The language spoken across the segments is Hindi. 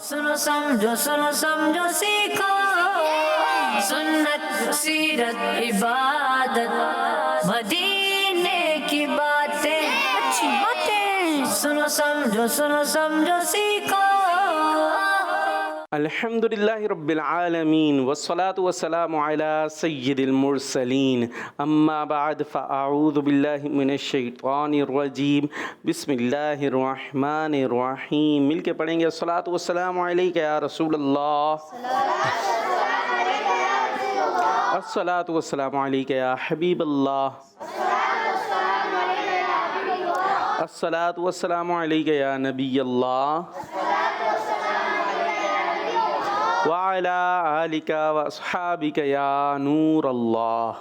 सुनो समझो सीखो सुन्नत सीरत इबादत मदीने की बातें अच्छी बातें सुनो समझो सीखो। अल्हम्दुलिल्लाहि रब्बिल आलमीन वस्सलातु वस्सलामु अला सय्यिदिल मुरसलीन अम्मा बाद फ़अऊज़ु बिल्लाहि मिनश शैतानिर रजीम बिस्मिल्लाहिर रहमानिर रहीम। मिलके पढ़ेंगे अस्सलातु वस्सलामु अलैका या रसूलल्लाह, अस्सलातु वस्सलामु अलैका या हबीबल्लाह, अस्सलातु वस्सलामु अलैका या नबियल्लाह व अला आलिका व अस्हाबिका या नूर अल्लाह।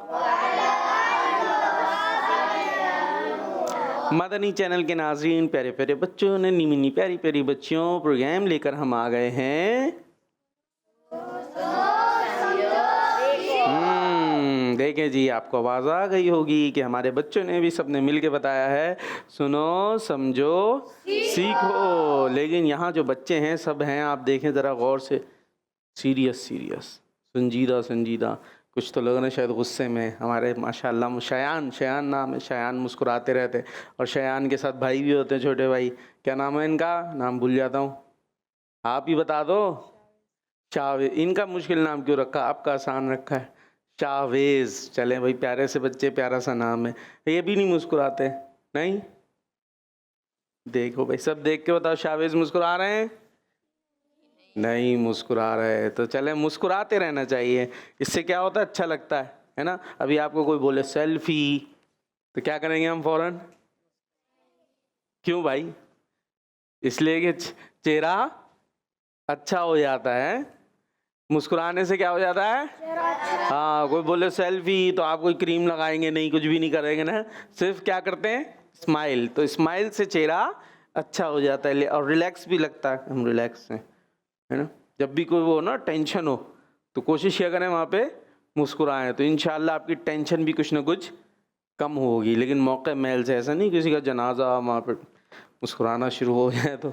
मदनी चैनल के नाज़रीन, प्यारे प्यारे बच्चों ने निमिनी प्यारी प्यारी बच्चियों, प्रोग्राम लेकर हम आ गए हैं। देखें जी, आपको आवाज़ आ गई होगी कि हमारे बच्चों ने भी सबने मिल के बताया है सुनो समझो सीखो। लेकिन यहाँ जो बच्चे हैं सब हैं, आप देखें ज़रा गौर से, सीरियस संजीदा। कुछ तो लोग ना शायद गुस्से में। हमारे माशाल्लाह शयान नाम है, शयान मुस्कुराते रहते, और शयान के साथ भाई भी होते हैं, छोटे भाई। क्या नाम है इनका? नाम भूल जाता हूँ, आप ही बता दो। शाहवेज। इनका मुश्किल नाम क्यों रखा? आपका आसान रखा है, शाहवेज। चले भाई, प्यारे से बच्चे, प्यारा सा नाम है। ये भी नहीं मुस्कुराते? नहीं, देखो भाई, सब देख के बताओ, शाहवेज मुस्कुरा रहे हैं? नहीं मुस्कुरा रहे। तो चले, मुस्कुराते रहना चाहिए, इससे क्या होता है, अच्छा लगता है ना। अभी आपको कोई बोले सेल्फी, तो क्या करेंगे हम फौरन? क्यों भाई? इसलिए कि चेहरा अच्छा हो जाता है। मुस्कुराने से क्या हो जाता है? हाँ, कोई बोले सेल्फी, तो आप कोई क्रीम लगाएंगे नहीं, कुछ भी नहीं करेंगे ना, सिर्फ क्या करते हैं, स्माइल। तो स्माइल से चेहरा अच्छा हो जाता है और रिलैक्स भी लगता है। हम रिलैक्स हैं, है ना। जब भी कोई वो ना टेंशन हो, तो कोशिश किया करें वहाँ पे मुस्कुराएं, तो इंशाल्लाह आपकी टेंशन भी कुछ ना कुछ कम होगी। लेकिन मौके महल से ऐसा नहीं, किसी का जनाजा वहाँ पे मुस्कुराना शुरू हो जाए तो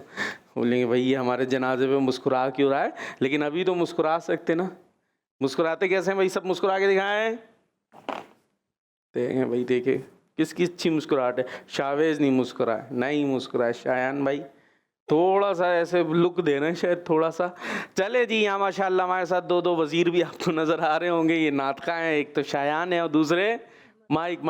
बोलेंगे भाई ये हमारे जनाजे पे मुस्कुरा क्यों रहा है। लेकिन अभी तो मुस्कुरा सकते ना। मुस्कुराते कैसे हैं भाई? सब मुस्कुरा के दिखाएं। देखें भाई, देखे किसकी अच्छी मुस्कुराहट है। शाहवेज नहीं मुस्कुराए, नहीं मुस्कुराए। शायान भाई थोड़ा सा ऐसे लुक देना है शायद, थोड़ा सा। चले जी, यहाँ माशाल्लाह हमारे साथ दो वज़ीर भी आपको नज़र आ रहे होंगे। ये नाटका हैं, एक तो शायान है और दूसरे माइक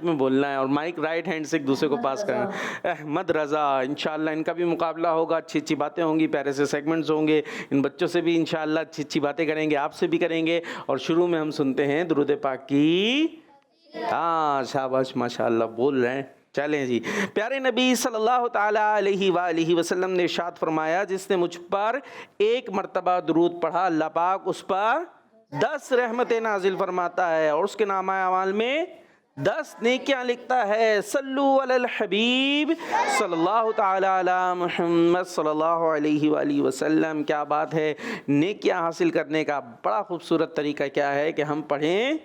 में बोलना है, और माइक राइट हैंड से एक दूसरे को पास करना है। अहमद रज़ा, इंशाल्लाह इनका भी मुकाबला होगा, अच्छी बातें होंगी, प्यारे से सेगमेंट्स होंगे। इन बच्चों से भी इंशाल्लाह अच्छी बातें करेंगे, आपसे भी करेंगे। और शुरू में हम सुनते हैं दुरूद पाक की। हाँ शाबाश, माशाल्लाह बोल रहे हैं। चलें जी, प्यारे नबी सल्लल्लाहु ताला अलैहि वसल्लम ने इरशाद फरमाया, जिसने मुझ पर एक मर्तबा दुरूद पढ़ा, अल्लाह पाक उस पर 10 रहमतें नाजिल फरमाता है, और उसके नामा अमाल में 10 नेकियां लिखता है। सल्लु अलल हबीब सल्लल्लाहु ताला अला मुहम्मद सल्लल्लाहु अलैहि वसल्लम। क्या बात है। नेकियां हासिल करने का बड़ा खूबसूरत तरीका क्या है कि हम पढ़ें,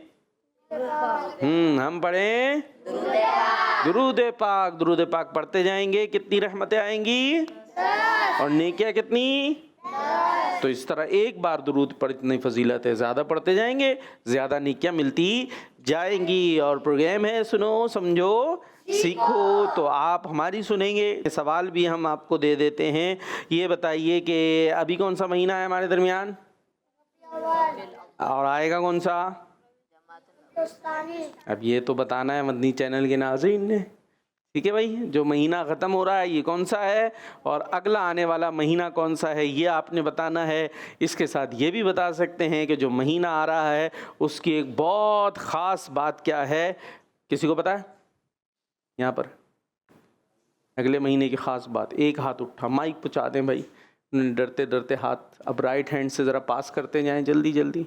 हम पढ़ें दुरूद पाक पढ़ते जाएंगे, कितनी रहमतें आएंगी और नेकियां कितनी। तो इस तरह एक बार दुरूद पर इतनी फजीलत है, ज़्यादा पढ़ते जाएंगे ज़्यादा नेकियां मिलती जाएंगी। और प्रोग्राम है सुनो समझो सीखो, तो आप हमारी सुनेंगे। सवाल भी हम आपको दे देते हैं। ये बताइए कि अभी कौन सा महीना है हमारे दरमियान, और आएगा कौन सा? अब ये तो बताना है मदनी चैनल के नाज़रीन ने। ठीक है भाई, जो महीना ख़त्म हो रहा है ये कौन सा है, और अगला आने वाला महीना कौन सा है, ये आपने बताना है। इसके साथ ये भी बता सकते हैं कि जो महीना आ रहा है उसकी एक बहुत ख़ास बात क्या है। किसी को पता है? यहाँ पर अगले महीने की ख़ास बात। एक हाथ उठा, माइक पहुँचा दें भाई, डरते डरते हाथ। अब राइट हैंड से ज़रा पास करते जाएँ, जल्दी जल्दी।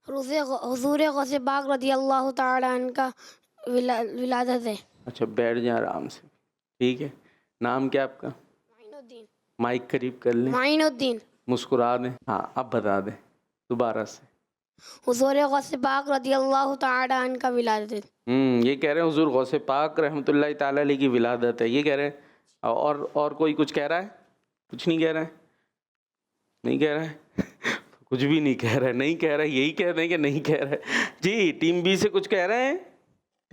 हुज़ूर गौसे पाक रज़ियल्लाहु ताला अन्हु का विलादत है। अच्छा, बैठ जाए आराम से, ठीक है। नाम क्या आपका? माइनुद्दीन। माइक करीब कर लें। माइनुद्दीन। मुस्कुरा दें। हाँ, अब बता दें दोबारा से। हुज़ूर गौसे पाक रज़ियल्लाहु ताला अन्हु का विलादत है। ये कह रहे हैं हुज़ूर गौसे पाक रहमतुल्लाहि ताला अलैहि की विलादत है, ये कह रहे हैं। और कोई कुछ कह रहा है? कुछ नहीं कह रहा है? नहीं कह रहा है? कुछ भी नहीं कह रहा है, नहीं कह रहा है, यही कह रहे हैं कि नहीं कह रहा है जी। टीम बी से कुछ कह रहे हैं?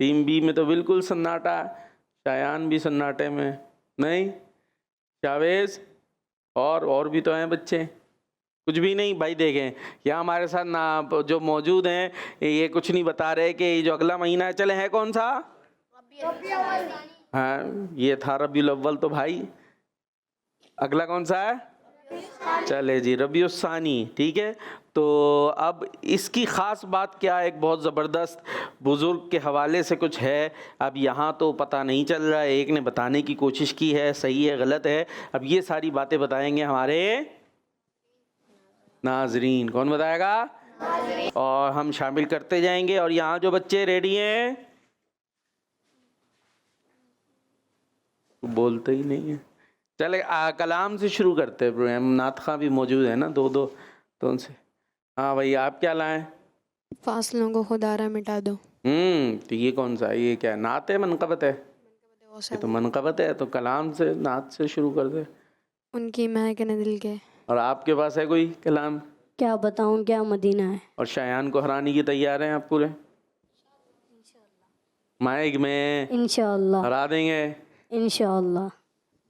टीम बी में तो बिल्कुल सन्नाटा, शायान भी सन्नाटे में, नहीं? जावेद और भी तो हैं बच्चे, कुछ भी नहीं भाई। देखें यहाँ हमारे साथ ना जो मौजूद हैं ये कुछ नहीं बता रहे कि ये जो अगला महीना है चले है कौन सा? हाँ ये था रबीउल अव्वल, तो भाई अगला कौन सा है? चले जी रबीउस सानी, ठीक है। तो अब इसकी ख़ास बात क्या है, एक बहुत ज़बरदस्त बुज़ुर्ग के हवाले से कुछ है। अब यहाँ तो पता नहीं चल रहा है, एक ने बताने की कोशिश की है, सही है गलत है। अब ये सारी बातें बताएंगे हमारे नाजरीन। कौन बताएगा? और हम शामिल करते जाएंगे। और यहाँ जो बच्चे रेडी हैं, बोलते ही नहीं है। चले कलाम से शुरू करते हैं प्रोग्राम। नात खां भी मौजूद है ना, दो तो उनसे। हाँ भाई आप क्या लाएं? फासलों को खुदारा मिटा दो। तो ये कौन सा है? ये क्या नात है मनकबत है? ये तो मनकबत है, तो कलाम से नात से शुरू कर दे। उनकी महक ने दिल के। और आपके पास है कोई कलाम? क्या बताऊं क्या मदीना है। और शायान को हराने की तैयार हैं आप पूरे? माइक में इंशाअल्लाह हरा देंगे इंशाअल्लाह।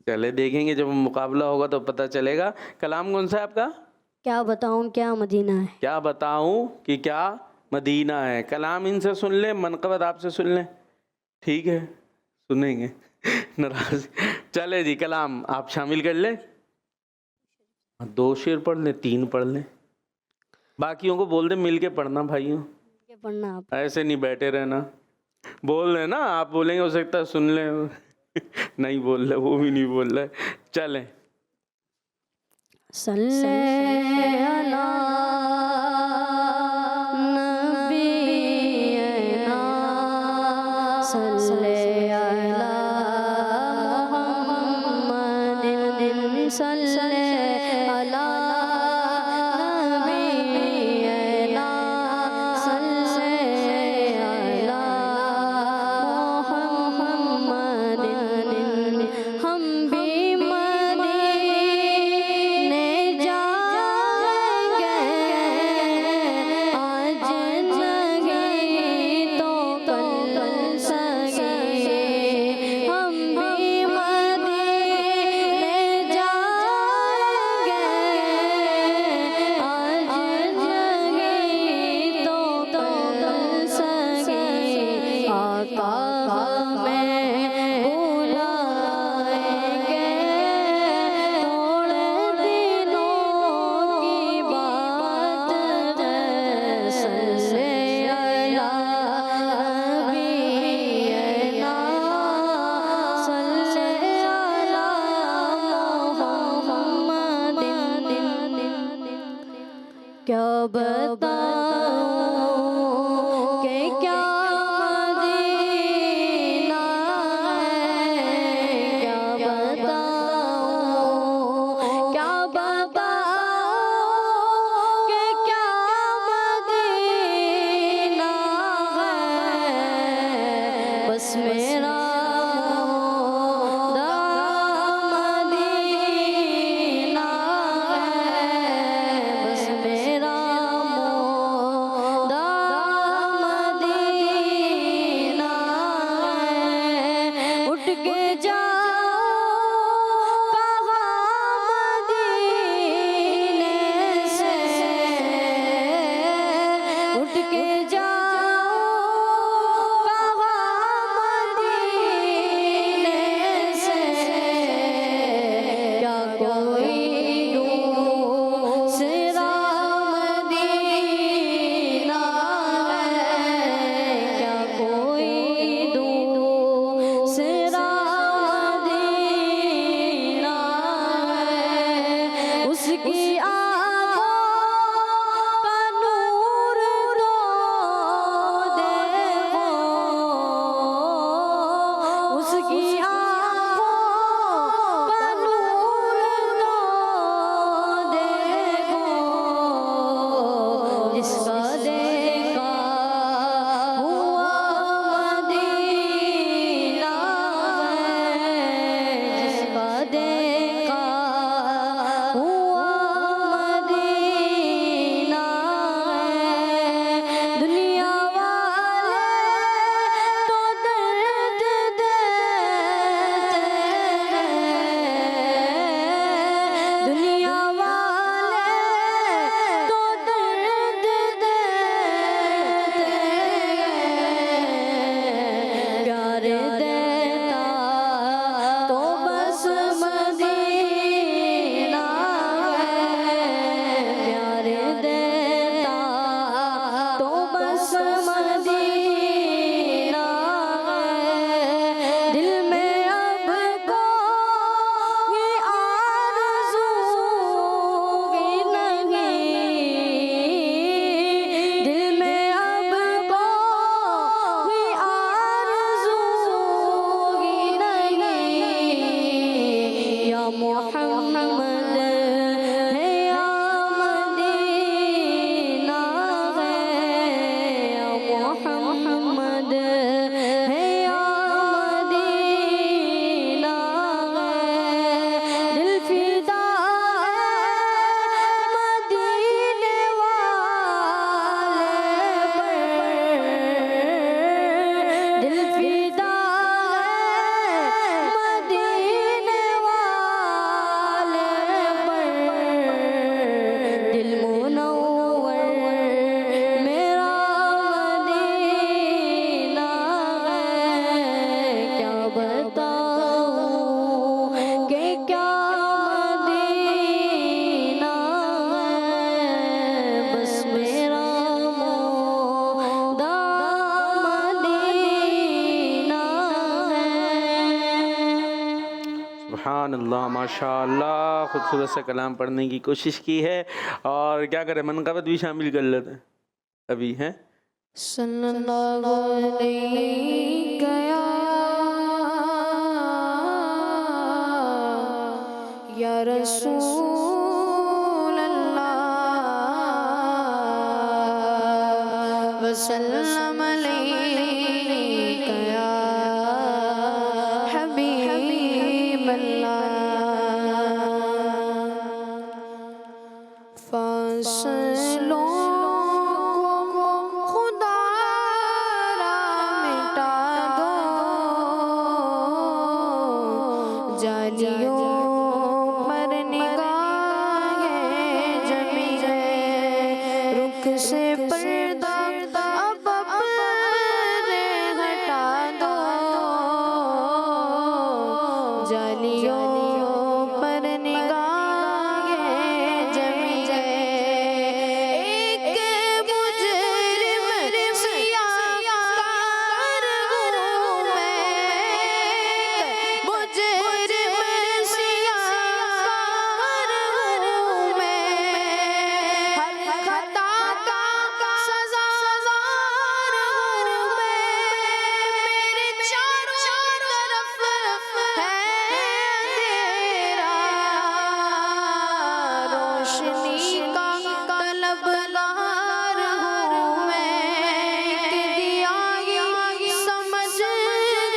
चले देखेंगे, जब मुकाबला होगा तो पता चलेगा। कलाम कौन सा है आपका? क्या बताऊं क्या मदीना है। क्या बताऊं कि क्या मदीना है। कलाम इनसे सुन ले, मनकबत आपसे सुन ले, ठीक है? सुनेंगे नाराज। चले जी कलाम आप शामिल कर ले। 2 शेर पढ़ ले, 3 पढ़ ले, बाकियों को बोल दे मिल के पढ़ना भाइयों, क्या पढ़ना आप? ऐसे नहीं बैठे रहना। बोल रहे ना, आप बोलेंगे हो सकता है सुन ले नहीं बोल रहे, वो भी नहीं बोल रहे। चलें। सल्ले अला नबीना सल्ले अला मुहम्मदिन सल्ले अला नबीना सल्ले अला मुहम्मदिन। हम भी मदीने जाएंगे, आज नहीं तो कल सगे। हम भी मदीने जाएंगे, आज नहीं तो कल सगे। आका हमें बुलाएंगे, थोड़े दिनों की बात है। सल्ले अला नबीना सल्ले अला मुहम्मदिन। क्या बताऊं कि क्या मदीना है। क्या बताऊं कि क्या मदीना है। बस मेरा मदीना है, बस मेरा मोहम्मद है या मदीना है या मोहम्मद है या मदीना है दिल फिदा मदीने वाले पर दिल फिदा मदीने वाले पर दिल मुनव्वर मेरा मदीना है क्या बताऊं कि क्या मदीना है बस मेरा मौदा मदीना है। सुभान अल्लाह माशाअल्लाह, खूबसूरत से कलाम पढ़ने की कोशिश की है। और क्या करें, मनक़बत भी शामिल कर लेते हैं अभी हैं। सल्लल्लाहु अलैहि या रसूल अल्लाह वसल्लम अलैका या हबीब अल्लाह। फासलों को खुदा रा मिटा दो जालियों पर निगाहें जमी है रुख से पर्दा अब अपने हटा दो जालियों पर निगाहें जमी है एक मुजरिम सियाकार हूँ मैं मुजरिम सियाकार हूँ मैं हर खता का सज़ावार हूँ मैं मेरे चारों तरफ है अंधेरा रोशनी का तलबगार हूँ मैं एक दिया समझ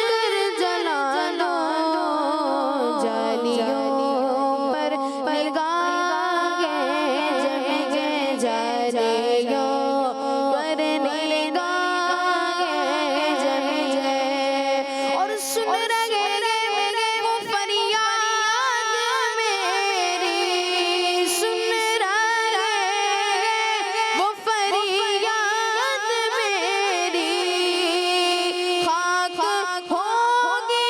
कर जला लो जालियों पर निगाहें जमी है जालियों पर निगाहें जमी है और सुन रहे वो फरियाद मेरी सुन रहे वो फरियाद मेरी खाक होगी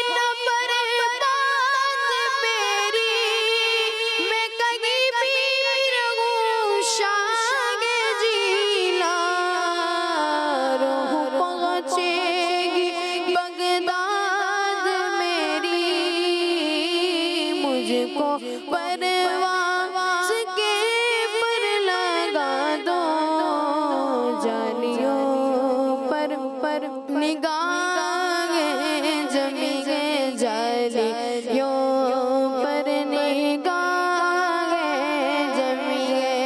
न बर्बाद मेरी मैं कहीं भी रहूं शागे जीला रूह पहुंचेगी बगदाद मेरी मुझको परवाज़ के पर लगा दो जालियों पर निगाहें जमी है जालियों पर निगाहें जमी है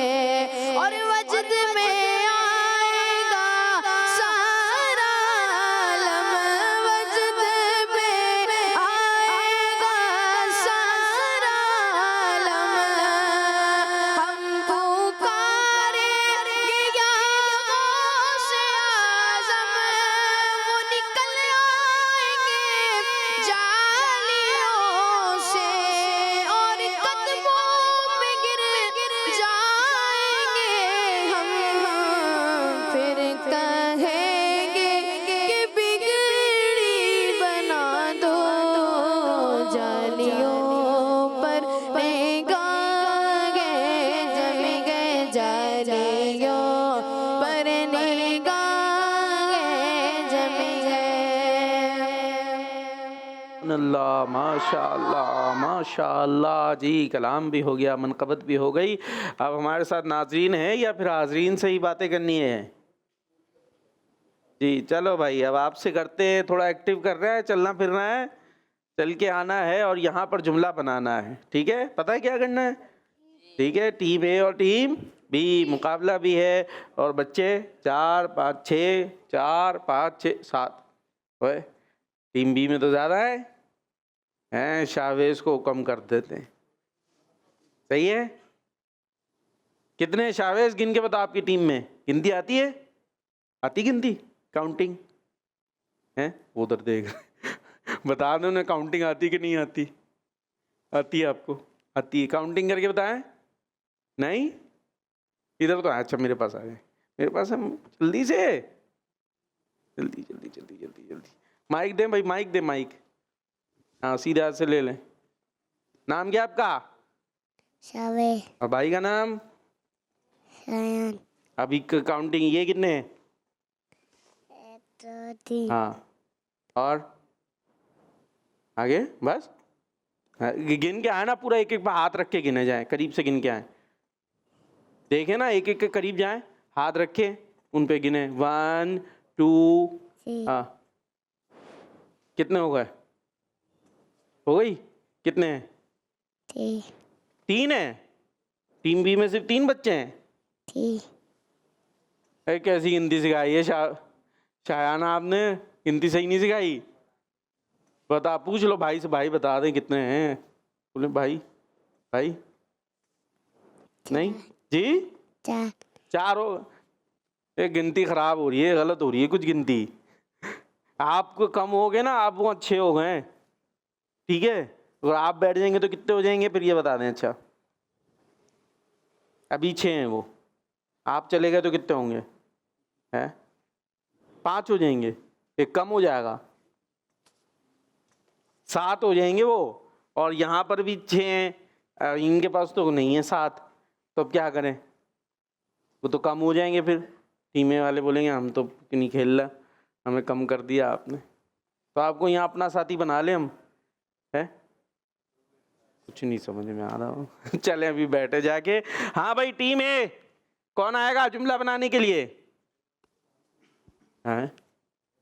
और वजद में आएगा सारा आलम वजद में आएगा सारा आलम हम पुकारेंगे या गौसे आज़म वो निकल आएंगे जालियों से और कदमों में गिर जाएंगे हम फिर कहेंगे कि बिगड़ी बना दो जालियों पर निगाहें जमी गए जालियों पर निगाहें जमी गए। अल्लाह माशाअल्लाह माशाअल्लाह जी, कलाम भी हो गया, मनक़बत भी हो गई। अब हमारे साथ नाज़रीन है या फिर हाज़रीन से ही बातें करनी है? जी चलो भाई, अब आपसे करते हैं। थोड़ा एक्टिव कर रहा है, चलना फिरना है? चल के आना है और यहाँ पर जुमला बनाना है, ठीक है? पता है क्या करना है? ठीक है, टीम ए और टीम बी, मुकाबला भी है। और बच्चे 4 5 6, 4 5 6 7, ओए टीम बी में तो ज़्यादा हैं, शावेज को कम कर देते हैं। सही है? कितने शावेज गिन के बताओ आपकी टीम में? गिनती आती है? आती गिनती? काउंटिंग है? उधर देख बता दो ना, काउंटिंग आती कि नहीं आती? आती है आपको? आती है? काउंटिंग करके बताएं। नहीं इधर तो अच्छा मेरे पास आ गए, मेरे पास हम जल्दी से, जल्दी जल्दी जल्दी जल्दी जल्दी। माइक दे भाई, माइक दे, माइक। हाँ सीधे हाथ से ले लें। नाम क्या आपका? शावे, और भाई का नाम? शायन, अभी काउंटिंग ये कितने हैं? 3, हाँ और आगे बस। हाँ, गिन के आए ना पूरा, एक एक पर हाथ रख के गिने जाए, करीब से गिन के आए। देखे ना, एक एक के करीब जाए, हाथ रखे उन पे गिने। 1 2, हाँ कितने हो गए? हो गई? कितने हैं? 3 है। टीम बी में सिर्फ 3 बच्चे हैं। अरे कैसी हिंदी सिखाई है शायाना आपने? हिंदी सही नहीं सिखाई। बता, पूछ लो भाई से, भाई बता दें कितने हैं। बोले भाई, भाई नहीं जी 4 हो। ये गिनती खराब हो रही है, गलत हो रही है कुछ गिनती। आपको कम हो गए ना, आप वो 6 हो गए, ठीक है? अगर आप बैठ जाएंगे तो कितने हो जाएंगे फिर ये बता दें। अच्छा अभी 6 हैं वो, आप चले गए तो कितने होंगे? हैं 5 हो जाएंगे, एक कम हो जाएगा, 7 हो जाएंगे वो। और यहाँ पर भी 6 हैं, इनके पास तो नहीं है 7, तो अब क्या करें? वो तो कम हो जाएंगे फिर। टीमें वाले बोलेंगे हम तो नहीं खेल रहा, हमें कम कर दिया आपने, तो आपको यहाँ अपना साथी बना ले हम, है? कुछ नहीं समझ में आ रहा चले अभी बैठे जाके। हाँ भाई टीम ए, कौन आएगा जुमला बनाने के लिए? हैं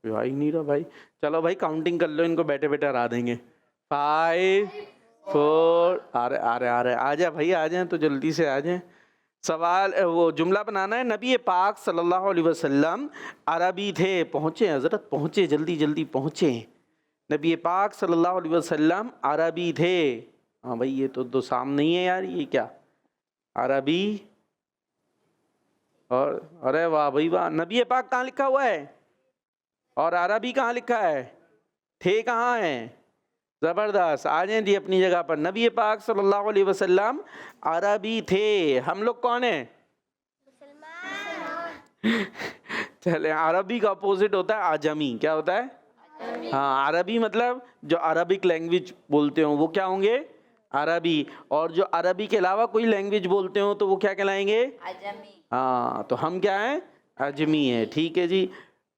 भाई नहीं रहा भाई। चलो भाई काउंटिंग कर लो, इनको बैठे बैठे हरा देंगे। 5 4, आ रहे आ जा भाई, आ जाए तो जल्दी से आ जाए। सवाल वो जुमला बनाना है। नबी पाक सल्लल्लाहु अलैहि वसल्लम अरबी थे, पहुँचे हज़रत, पहुँचे, जल्दी जल्दी पहुँचे। नबी पाक सल्लल्लाहु अलैहि वसल्लम अरबी थे। हाँ भाई ये तो सामने ही है यार, ये क्या अरबी? और अरे वाह भाई वाह, नबी पाक कहाँ लिखा हुआ है और अरबी कहाँ लिखा है? थे कहाँ है? ज़बरदस्त, आ जाए दी अपनी जगह पर। नबी पाक सल्लल्लाहु अलैहि वसल्लम अरबी थे। हम लोग कौन है? चले, अरबी का अपोजिट होता है आजमी। क्या होता है? हाँ, अरबी मतलब जो अरबिक लैंग्वेज बोलते हो वो क्या होंगे? अरबी। और जो अरबी के अलावा कोई लैंग्वेज बोलते हो तो वो क्या कहलाएंगे? अजमी। हाँ, तो हम क्या हैं? अजमी है। ठीक है जी।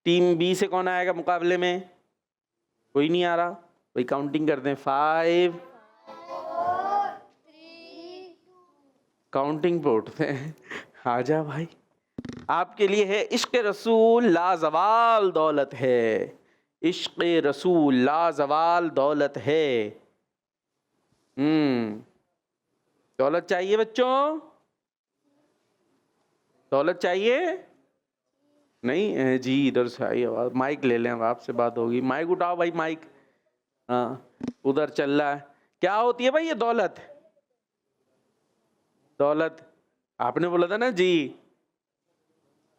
टीम बी से कौन आएगा मुकाबले में? कोई नहीं आ रहा, कोई काउंटिंग करते हैं। 5 काउंटिंग पे उठते हैं। आजा भाई, आपके लिए है इश्क रसूल लाजवाल दौलत है। इश्क रसूल लाजवाल दौलत है। दौलत चाहिए बच्चों? दौलत चाहिए? नहीं जी, इधर से आई आवाज। माइक ले लें, अब आपसे बात होगी। माइक उठाओ भाई, माइक। हाँ, उधर चल रहा है। क्या होती है भाई ये दौलत? दौलत आपने बोला था ना जी।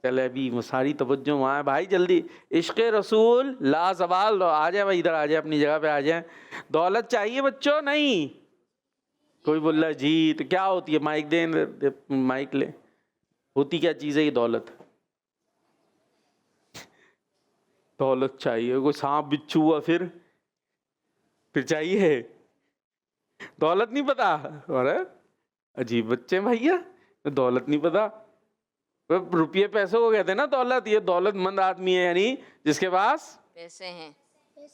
चले अभी वो सारी तवज्जो वहाँ है भाई, जल्दी। इश्क रसूल लाजवाल, आ जाए भाई, इधर आ जाए, अपनी जगह पे आ जाए। दौलत चाहिए बच्चों? नहीं, कोई बोल रहा है जी। तो क्या होती है? माइक दे, माइक ले। होती क्या चीज़ है ये दौलत? दौलत चाहिए, कोई सांप बिच्छू हुआ फिर चाहिए? दौलत नहीं पता? अरे अजीब बच्चे भैया, दौलत नहीं पता। रुपये पैसों को कहते हैं ना दौलत। ये दौलतमंद आदमी है, यानी जिसके पास पैसे हैं।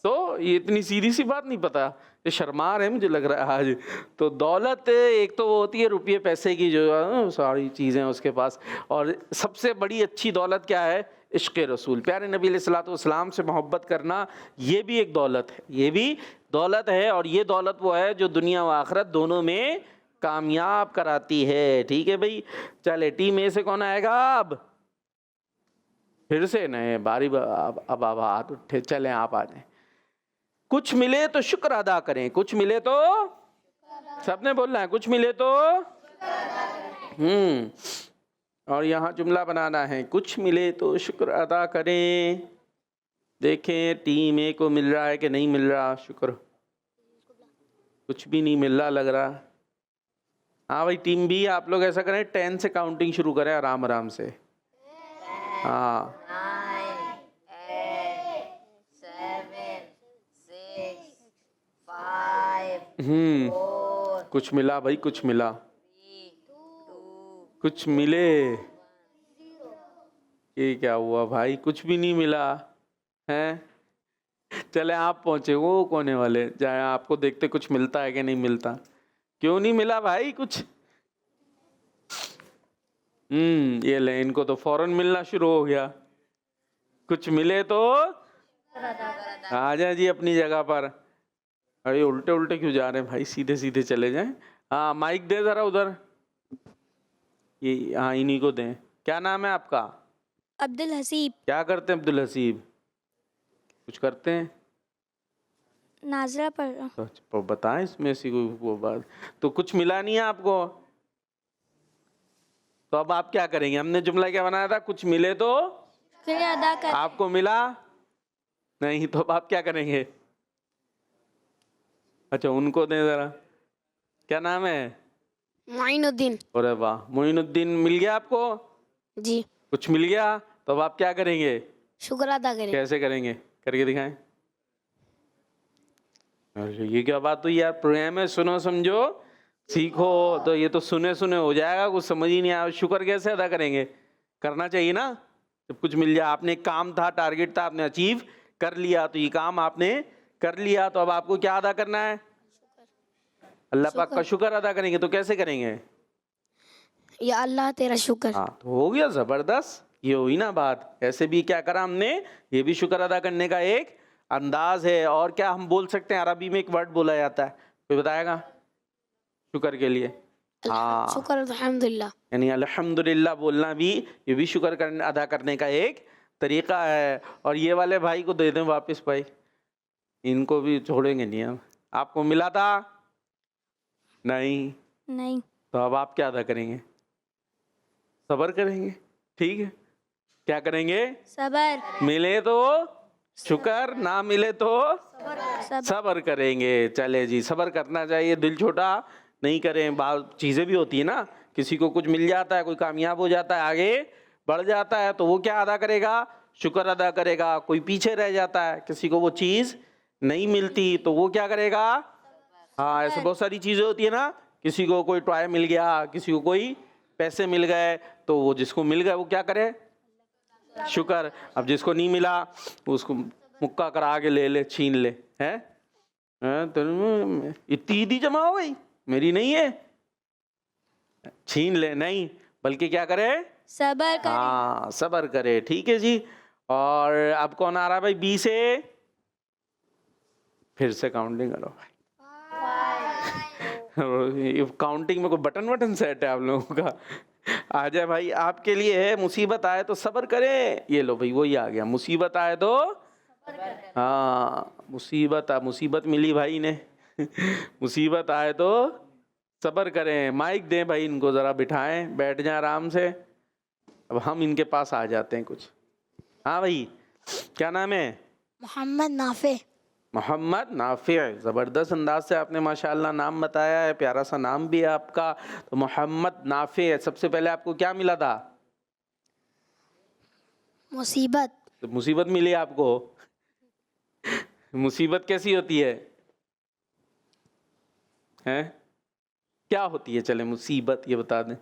तो ये इतनी सीधी सी बात नहीं पता, ये शर्मा रहे मुझे लग रहा है आज। तो दौलत एक तो वो होती है रुपये पैसे की, जो सारी चीज़ें उसके पास। और सबसे बड़ी अच्छी दौलत क्या है? इश्क़ रसूल, प्यारे नबी अलैहिस्सलाम से मोहब्बत करना, ये भी एक दौलत है, ये भी दौलत है। और ये दौलत वो है जो दुनिया व आखिरत दोनों में कामयाब कराती है। ठीक है भाई, चले टीम ए से कौन आएगा? अब फिर से नए बारी अब हाथ उठे, चलें आप आ जाएं। कुछ मिले तो शुक्र अदा करें, कुछ मिले तो, सबने बोलना है कुछ मिले तो, और यहाँ जुमला बनाना है, कुछ मिले तो शुक्र अदा करें। देखें टीम ए को मिल रहा है कि नहीं मिल रहा शुक्र? कुछ भी नहीं मिल रहा लग रहा। हाँ भाई टीम बी, आप लोग ऐसा करें 10 से काउंटिंग शुरू करें आराम आराम से। हाँ 9, 8, 7, 6, 5, 4, कुछ मिला भाई, कुछ मिला, 3, 2, कुछ मिले। ये क्या हुआ भाई, कुछ भी नहीं मिला है? चले आप पहुंचे, वो कोने वाले जाए, आपको देखते कुछ मिलता है कि नहीं मिलता। क्यों नहीं मिला भाई कुछ? ये ले, इनको तो फौरन मिलना शुरू हो गया। कुछ मिले तो आ जाए जी अपनी जगह पर। अरे उल्टे उल्टे क्यों जा रहे हैं भाई, सीधे सीधे चले जाएं। हाँ माइक दे जरा उधर, ये हाँ इन्हीं को दें। क्या नाम है आपका? अब्दुल हसीब। क्या करते हैं अब्दुल हसीब? कुछ करते हैं? नाजरा पढ़ रहा। तो बताएं इसमें से कोई वो बात। तो कुछ मिला नहीं है आपको, तो अब आप क्या करेंगे? हमने जुमला क्या बनाया था? कुछ मिले तो शुक्र अदा कर। आपको मिला नहीं, तो अब आप क्या करेंगे? अच्छा उनको दें जरा। क्या नाम है? मोइनुद्दीन। अरे वाह, मोइनुद्दीन मिल गया आपको? जी। कुछ मिल गया, तो अब आप क्या करेंगे? शुक्र अदा करें। कैसे करेंगे? करके दिखाएं। अरे ये क्या बात हुई यार, प्रोग्राम है सुनो समझो सीखो, तो ये तो सुने सुने हो जाएगा, कुछ समझ ही नहीं आया। शुक्र कैसे अदा करेंगे? करना चाहिए ना, जब कुछ मिल जाए। आपने एक काम था, टारगेट था, आपने अचीव कर लिया, तो ये काम आपने कर लिया, तो अब आपको क्या अदा करना है? अल्लाह पाक का शुक्र अदा करेंगे। तो कैसे करेंगे? या अल्लाह तेरा शुक्र। हाँ तो हो गया, जबरदस्त, ये हुई ना बात। ऐसे भी क्या करा हमने, ये भी शुक्र अदा करने का एक अंदाज है। और क्या हम बोल सकते हैं? अरबी में एक वर्ड बोला जाता है, कोई बताएगा शुक्र के लिए? हाँ शुक्र अल्हम्दुलिल्लाह, यानी अल्हम्दुलिल्लाह बोलना भी, ये भी शुक्र करने अदा करने का एक तरीका है। और ये वाले भाई को दे दें वापस भाई, इनको भी छोड़ेंगे नहीं हम। आपको मिला था? नहीं। नहीं। तो अब आप क्या अदा करेंगे? सब्र करेंगे। ठीक है, क्या करेंगे? सबर। मिले तो शुक्र, ना मिले तो सब्र करेंगे। चले जी, सब्र करना चाहिए, दिल छोटा नहीं करें। बात चीज़ें भी होती है ना, किसी को कुछ मिल जाता है, कोई कामयाब हो जाता है, आगे बढ़ जाता है, तो वो क्या अदा करेगा? शुक्र अदा करेगा। कोई पीछे रह जाता है, किसी को वो चीज़ नहीं मिलती, तो वो क्या करेगा? हाँ ऐसे बहुत सारी चीज़ें होती है ना, किसी को कोई टॉय मिल गया, किसी को कोई पैसे मिल गए, तो वो जिसको मिल गए वो क्या करे? शुक्र। अब जिसको नहीं मिला उसको मुक्का करा के ले ले, छीन ले। है इतनी ईदी जमा हो गई, मेरी नहीं है, छीन ले। नहीं, बल्कि क्या करे? सबर करे। हाँ सब्र करे। ठीक है जी। और अब कौन आ रहा है भाई? बी से, फिर से काउंटिंग करो भाई। काउंटिंग में कोई बटन सेट है आप लोगों का? आ जाए भाई, आपके लिए है, मुसीबत आए तो सब्र करें। ये लो भाई, वही आ गया, मुसीबत आए तो हाँ, मुसीबत मिली भाई ने मुसीबत आए तो सब्र करें। माइक दें भाई, इनको ज़रा बिठाएं, बैठ जाएं आराम से। अब हम इनके पास आ जाते हैं कुछ। हाँ भाई, क्या नाम है? मोहम्मद नाफे। मोहम्मद नाफे। ज़बरदस्त अंदाज से आपने माशाल्लाह नाम बताया है, प्यारा सा नाम भी है आपका। तो मोहम्मद नाफे, सबसे पहले आपको क्या मिला था? मुसीबत। तो मुसीबत मिली आपको। मुसीबत कैसी होती है? हैं? क्या होती है? चले मुसीबत ये बता दें।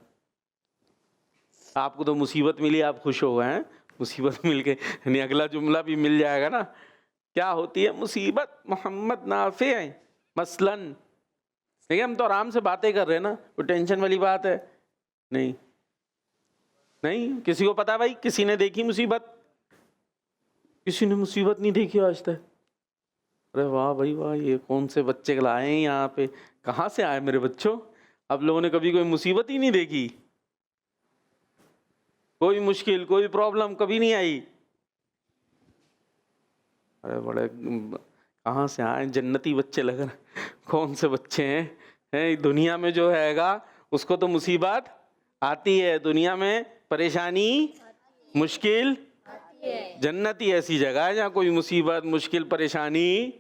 आपको तो मुसीबत मिली, आप खुश हो गए हैं, मुसीबत मिल गई, यानी अगला जुमला भी मिल जाएगा ना। क्या होती है मुसीबत? मोहम्मद नाफे है मसलन। देखिए हम तो आराम से बातें कर रहे हैं ना, कोई टेंशन वाली बात है नहीं। नहीं किसी को पता भाई? किसी ने देखी मुसीबत? किसी ने मुसीबत नहीं देखी आज तक। अरे वाह भाई वाह, ये कौन से बच्चे लाए हैं यहाँ पे, कहाँ से आए मेरे बच्चों? आप लोगों ने कभी कोई मुसीबत ही नहीं देखी, कोई मुश्किल कोई प्रॉब्लम कभी नहीं आई। अरे बड़े कहाँ से आए, जन्नती बच्चे लग रहे। कौन से बच्चे हैं दुनिया में जो हैगा उसको तो मुसीबत आती है, दुनिया में परेशानी मुश्किल, जन्नती ऐसी जगह है जहाँ कोई मुसीबत मुश्किल परेशानी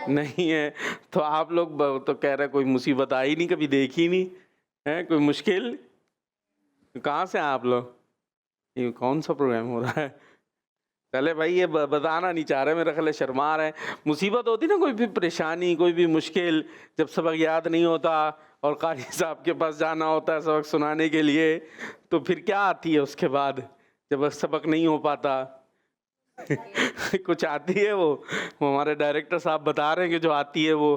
नहीं है। तो आप लोग तो कह रहे कोई मुसीबत आई नहीं, कभी देखी नहीं है, कोई मुश्किल। कहाँ से हैं आप लोग? ये कौन सा प्रोग्राम हो रहा है? चले भाई, ये बताना नहीं चाह रहे, मेरा ख्याल है शर्मा रहे हैं। मुसीबत होती ना, कोई भी परेशानी कोई भी मुश्किल, जब सबक याद नहीं होता और कारी साहब के पास जाना होता है सबक सुनाने के लिए, तो फिर क्या आती है उसके बाद जब सबक नहीं हो पाता? कुछ आती है वो हमारे डायरेक्टर साहब बता रहे हैं कि जो आती है वो,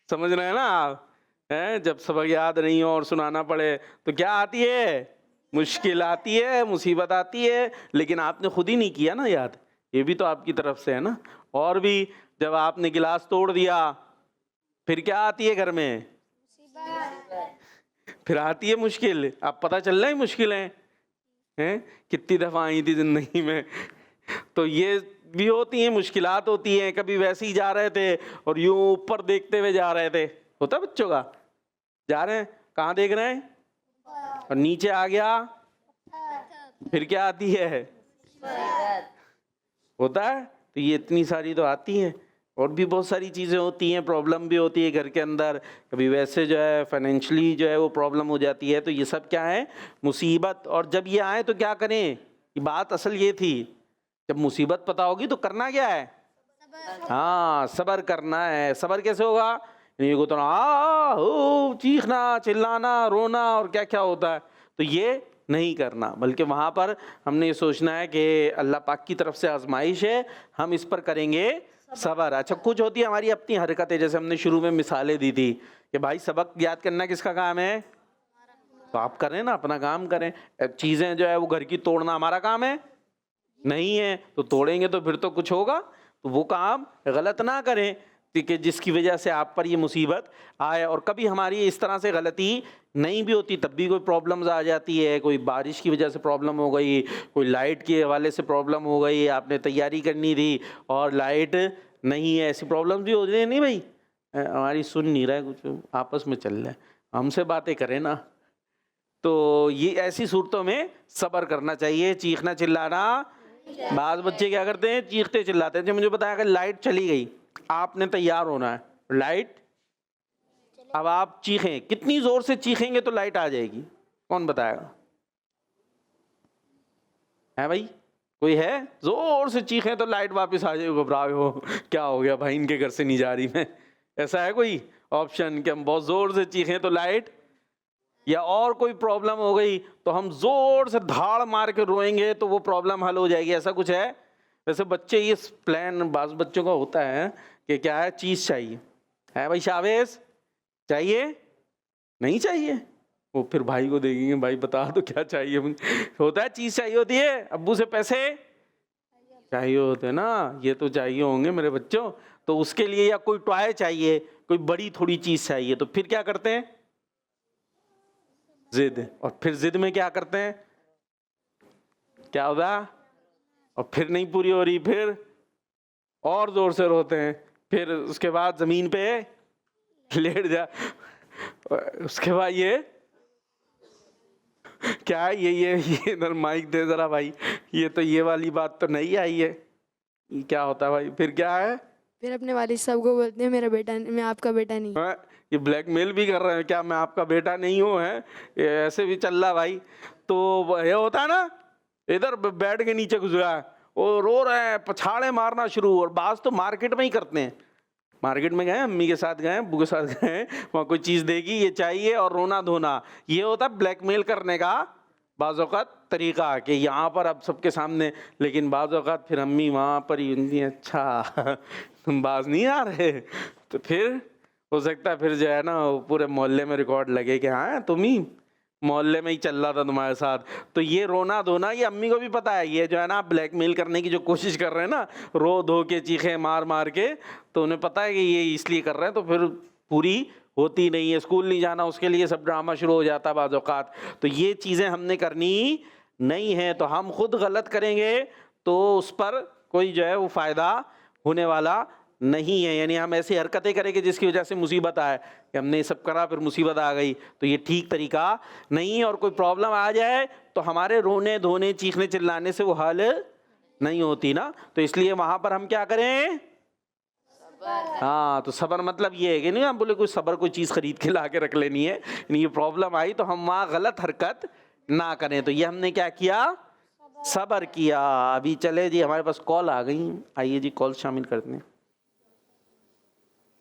समझ रहे हैं ना आप? हैं, जब सबक याद नहीं हो और सुनाना पड़े तो क्या आती है? मुश्किल आती है, मुसीबत आती है। लेकिन आपने खुद ही नहीं किया ना याद, ये भी तो आपकी तरफ से है ना। और भी जब आपने गिलास तोड़ दिया फिर क्या आती है घर में? फिर आती है मुश्किल। आप पता चल रहा है मुश्किलें हैं कितनी दफ़ा आई थी जिंदगी में। तो ये भी होती हैं, मुश्किलात होती हैं। कभी वैसे ही जा रहे थे और यूं ऊपर देखते हुए जा रहे थे, होता बच्चों का, जा रहे हैं कहाँ देख रहे हैं और नीचे आ गया, फिर क्या आती है? होता है। तो ये इतनी सारी तो आती हैं, और भी बहुत सारी चीज़ें होती हैं, प्रॉब्लम भी होती है घर के अंदर। कभी वैसे जो है फाइनेंशियली जो है वो प्रॉब्लम हो जाती है। तो ये सब क्या है? मुसीबत। और जब ये आए तो क्या करें? ये बात असल ये थी, जब मुसीबत पता होगी तो करना क्या है? हाँ, सब्र करना है। सब्र कैसे होगा? ये को तो चीखना चिल्लाना रोना और क्या क्या होता है, तो ये नहीं करना। बल्कि वहाँ पर हमने ये सोचना है कि अल्लाह पाक की तरफ से आजमाइश है, हम इस पर करेंगे सब्र। अच्छा, कुछ होती है हमारी अपनी हरकतें, जैसे हमने शुरू में मिसालें दी थी कि भाई सबक याद करना किसका काम है? तो आप करें ना, अपना काम करें। चीज़ें जो है वो घर की तोड़ना हमारा काम है? नहीं है। तो तोड़ेंगे तो फिर तो कुछ होगा, तो वो काम गलत ना करें कि जिसकी वजह से आप पर ये मुसीबत आए। और कभी हमारी इस तरह से गलती नहीं भी होती तब भी कोई प्रॉब्लम्स आ जाती है। कोई बारिश की वजह से प्रॉब्लम हो गई, कोई लाइट के हवाले से प्रॉब्लम हो गई, आपने तैयारी करनी थी और लाइट नहीं है, ऐसी प्रॉब्लम्स भी हो रही है। नहीं भाई, हमारी सुन नहीं रहा है, कुछ आपस में चल रहा है, हमसे बातें करें ना। तो ये ऐसी सूरतों में सब्र करना चाहिए, चीखना चिल्लाना। बाज़ बच्चे क्या करते हैं, चीखते चिल्लाते हैं। जब मुझे बताया कि लाइट चली गई, आपने तैयार होना है, लाइट, अब आप चीखें, कितनी जोर से चीखेंगे तो लाइट आ जाएगी? कौन बताएगा? है भाई, कोई है? जोर से चीखें तो लाइट वापस आ जाएगी, घबराए हो क्या हो गया भाई इनके घर से नहीं जा रही मैं? ऐसा है कोई ऑप्शन कि हम बहुत जोर से चीखें तो लाइट? या और कोई प्रॉब्लम हो गई तो हम जोर से धाड़ मार के रोएंगे तो वो प्रॉब्लम हल हो जाएगी? ऐसा कुछ है? वैसे बच्चे ये प्लान बाज़ बच्चों का होता है कि क्या है, चीज़ चाहिए है भाई, शावेश चाहिए नहीं चाहिए, वो फिर भाई को देखेंगे, भाई बता दो क्या चाहिए मुझे। होता है चीज़ चाहिए होती है, अब्बू से पैसे चाहिए होते हैं ना, ये तो चाहिए होंगे मेरे बच्चों। तो उसके लिए या कोई टॉय चाहिए, कोई बड़ी थोड़ी चीज़ चाहिए, तो फिर क्या करते हैं? जिद। और फिर जिद में क्या करते हैं? क्या होता? और फिर नहीं पूरी हो रही, फिर और जोर से रोते हैं। फिर उसके बाद जमीन पे लेट जा। उसके बाद ये क्या है, ये इधर माइक दे जरा भाई, ये तो ये वाली बात तो नहीं आई है, ये क्या होता है भाई? फिर क्या है? फिर अपने वालिद साहब को बोलते हैं मेरा बेटा, मैं आपका बेटा नहीं। है? ये ब्लैकमेल भी कर रहे हैं क्या, मैं आपका बेटा नहीं हूँ? है ये ऐसे भी चल रहा भाई। तो ये होता है ना, इधर बेड के नीचे घुस गया, वो रो रहे हैं, पछाड़े मारना शुरू। और बाज तो मार्केट में ही करते हैं, मार्केट में गए, अम्मी के साथ गए, अब्बू के साथ गए, वहाँ कोई चीज़ देगी, ये चाहिए, और रोना धोना। ये होता है ब्लैकमेल करने का बाज़ औक़ात तरीक़ा, कि यहाँ पर अब सबके सामने। लेकिन बाज़ औक़ात फिर अम्मी वहाँ पर ही उनकी, अच्छा तुम बाज नहीं आ रहे, तो फिर हो सकता है फिर जो है ना पूरे मोहल्ले में रिकॉर्ड लगे कि हाँ तुम ही मोहल्ले में ही चल रहा था तुम्हारे साथ। तो ये रोना धोना ये अम्मी को भी पता है, ये जो है ना ब्लैकमेल करने की जो कोशिश कर रहे हैं ना, रो धो के चीखे मार मार के, तो उन्हें पता है कि ये इसलिए कर रहे हैं, तो फिर पूरी होती नहीं है। स्कूल नहीं जाना, उसके लिए सब ड्रामा शुरू हो जाता है बाज़ औक़ात। तो ये चीज़ें हमने करनी नहीं है। तो हम खुद गलत करेंगे तो उस पर कोई जो है वो फ़ायदा होने वाला नहीं है। यानी हम ऐसी हरकतें करेंगे जिसकी वजह से मुसीबत आए, कि हमने ये सब करा फिर मुसीबत आ गई, तो ये ठीक तरीका नहीं है। और कोई प्रॉब्लम आ जाए तो हमारे रोने धोने चीखने चिल्लाने से वो हल नहीं होती ना। तो इसलिए वहाँ पर हम क्या करें? हाँ, तो सब्र मतलब ये है कि नहीं हम बोले कोई सब्र कोई चीज़ खरीद के ला के रख लेनी है, यानी ये प्रॉब्लम आई तो हम वहाँ गलत हरकत ना करें। तो ये हमने क्या किया? सब्र किया। अभी चले जी, हमारे पास कॉल आ गई, आइए जी कॉल शामिल करते हैं।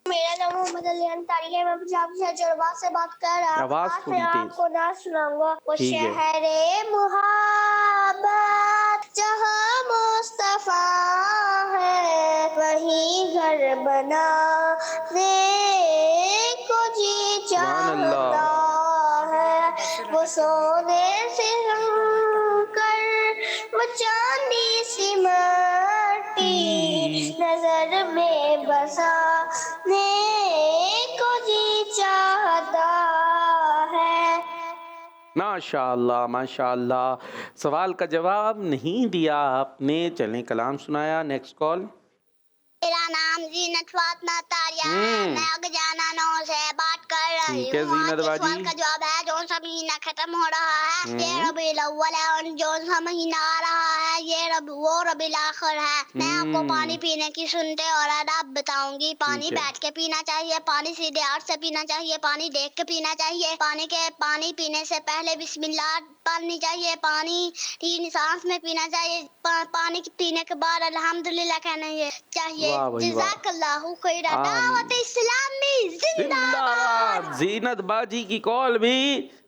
मेरा नाम मोहम्मद अली अंसारी है। मैं पंजाब से जड़वा से बात कर रहा हूँ। आवाज आज थोड़ी मैं तेज। आपको ना सुनाऊंगा वो ठीक है। शहरे मुहब्बत जहाँ मुस्तफा है, वही घर बनाने को जी चाहता है। वो सोने से हम कर वो चांदी सी माटी नजर में बसाने को जी चाहता है। माशाअल्लाह माशाअल्लाह। सवाल का जवाब नहीं दिया आपने, चलें कलाम सुनाया। Next call. मेरा नाम जीनत फातिमा तारिया है। मैं अगजाना नौ से बात कर रही ठीक है हूँ। आज जीनत के बाजी। सवाल का जवाब है जौन सा महीना खत्म हो रहा है ये रबीउल अव्वल है, और जौन सा महीना आ रहा है ये रबीउल आखिर है। मैं आपको पानी पीने की सुनते और आदाब बताऊंगी। पानी ठीक है। बैठ के पीना चाहिए, पानी सीधे हाथ से पीना चाहिए, पानी देख के पीना चाहिए, पानी पीने से पहले बिस्मिल्लाह पढ़नी चाहिए, पानी 3 सांस में पीना चाहिए, पानी पीने के बाद अल्हम्दुलिल्लाह कहना चाहिए। वाह भाई वाह। जज़ाकल्लाहु खैरा। आमीन। दावत इस्लामी जिंदाबाद। जिंदाबाद। जीनत बाजी की कॉल भी